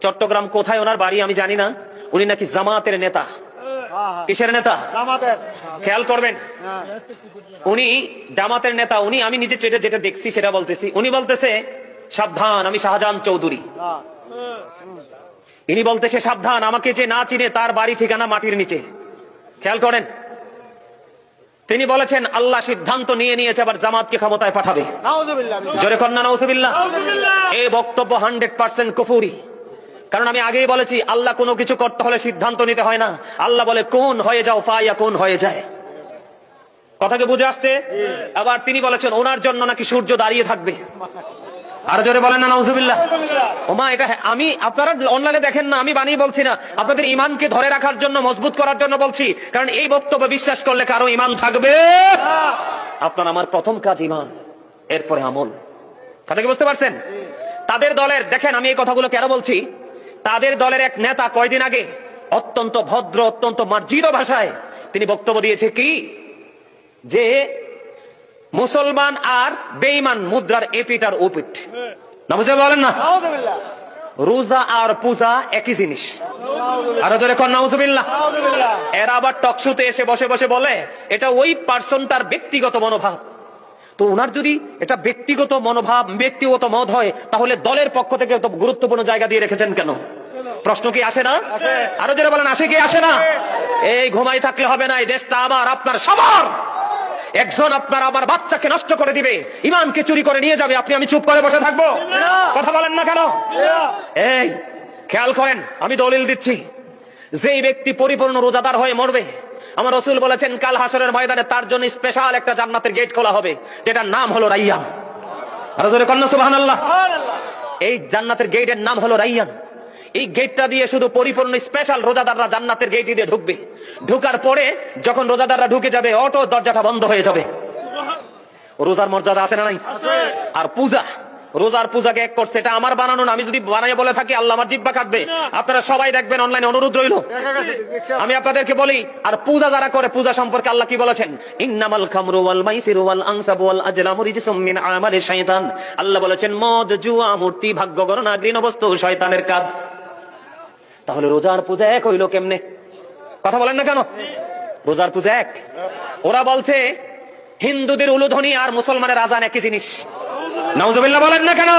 চট্টগ্রাম কোথায় ওনার বাড়ি আমি জানি না, উনি নাকি জামাতের নেতা। কিসের নেতা? জামাতের। খেয়াল করবেন, উনি জামাতের নেতা। উনি, আমি নিজে যেটা দেখছি সেটা বলতেছি, উনি বলতেছে সাবধান আমি শাহজাহান চৌধুরী। ইনি বলতেছে সাবধান আমাকে যে না চিনে তার বাড়ি ঠিকানা মাটির নিচে। খেয়াল করেন, তিনি বলেছেন আল্লাহ সিদ্ধান্ত নিয়ে নিয়েছে আবার জামাতকে ক্ষমতায় পাঠাবে। জোরে কন্যা নাউজুবিল্লাহ। এই বক্তব্য 100% কুফরি। কারণ আমি আগেই বলেছি আল্লাহ কোনো কিছু করতে হলে সিদ্ধান্ত নিতে হয় না, আল্লাহ বলে কোন হয়ে যাও, ফায়াকুন হয়ে যায়। কথাকে বুঝে আসছে? আবার তিনি বলেছেন ওনার জন্য নাকি সূর্য দাঁড়িয়ে থাকবে। আর জোরে বলেন না নাউজুবিল্লাহ। ওমা, এটা আমি, আপনারা অনলাইনে দেখেন না, আমি বানিয়ে বলছি না, আপনাদের ইমানকে ধরে রাখার জন্য, মজবুত করার জন্য বলছি। কারণ এই বক্তব্য বিশ্বাস করলে কারো ইমান থাকবে। আপনার আমার প্রথম কাজ ইমান, এরপরে আমল। কথাকে বুঝতে পারছেন? তাদের দলের, দেখেন আমি এই কথাগুলো কেন বলছি, তাদের দলের এক নেতা কয়দিন আগে অত্যন্ত ভদ্র, অত্যন্ত মার্জিত ভাষায় তিনি বক্তব্য দিয়েছে কি, যে মুসলমান আর বেঈমান মুদ্রার এপিট আর ওপিট। নামুজে বলেন না, রোজা আর পূজা একই জিনিস। আরো জোরে কোন নাউজুবিল্লাহ। এরা আবার টকশোতে এসে বসে বসে বলে এটা ওই পার্সনটার ব্যক্তিগত মনোভাব। তো ওনার যদি এটা ব্যক্তিগত মনোভাব, ব্যক্তিগত মত হয়, তাহলে দলের পক্ষ থেকে তো গুরুত্বপূর্ণ জায়গা দিয়ে রেখেছেন কেন? প্রশ্ন কি আসে না? আরো জোরে বলেন, আসে কি আসে না? এই ঘুমাই থাকলে হবে না, এই দেশটা আমার, আপনার সবার। একজন আপনার আমার বাচ্চাকে নষ্ট করে দিবে, ইমানকে চুরি করে নিয়ে যাবে, আপনি আমি চুপ করে বসে থাকবো? কথা বলেন না কেন? এই খেয়াল করেন, আমি দলিল দিচ্ছি, যেই ব্যক্তি পরিপূর্ণ রোজাদার হয়ে মরবে, আমার রাসূল বলেছেন কাল হাসরের ময়দানে তার জন্য স্পেশাল একটা জান্নাতের গেট খোলা হবে, যেটার নাম হলো রাইয়ান। আর জোরে কন্না সুবহানাল্লাহ। এই জান্নাতের গেটের নাম হলো রাইয়ান। এই গেটটা দিয়ে শুধু পরিপূর্ণ স্পেশাল রোজাদাররা জান্নাতের গেট দিয়ে ঢুকবে। ঢুকার পরে যখন রোজাদাররা ঢুকে যাবে, অটো দরজাটা বন্ধ হয়ে যাবে। রোজার মর্যাদা আছে না নাই? আর পূজা, রোজার পূজাকে এক করছে, এটা আমার বানানো না। আমি যদি বানাই বলে থাকি আল্লাহ আমার জিহ্বা কাটবে। আপনারা সবাই দেখবেন অনলাইনে, অনুরোধ রইল। আমি আপনাদেরকে বলি, আর পূজা যারা করে, পূজা সম্পর্কে আল্লাহ কি বলেছেন? ইন্নামাল খামরু ওয়াল মাইসিরু ওয়াল আনসাবু ওয়াল আজলামু রিজসুম মিন আমালিশ শাইতান। আল্লাহ বলেছেন মদ, জুয়া, মূর্তি, ভাগ্য গণনা, ঘৃণ বস্তু শয়তানের কাজ। তাহলে রোজার পূজা এক হইল কেমনে? কথা বলেন না কেন? রোজার পূজা এক। ওরা বলছে হিন্দুদের উলুধ্বনি আর মুসলমানের আযান একই জিনিস। নাউজুবিল্লাহ বলেন না কেন?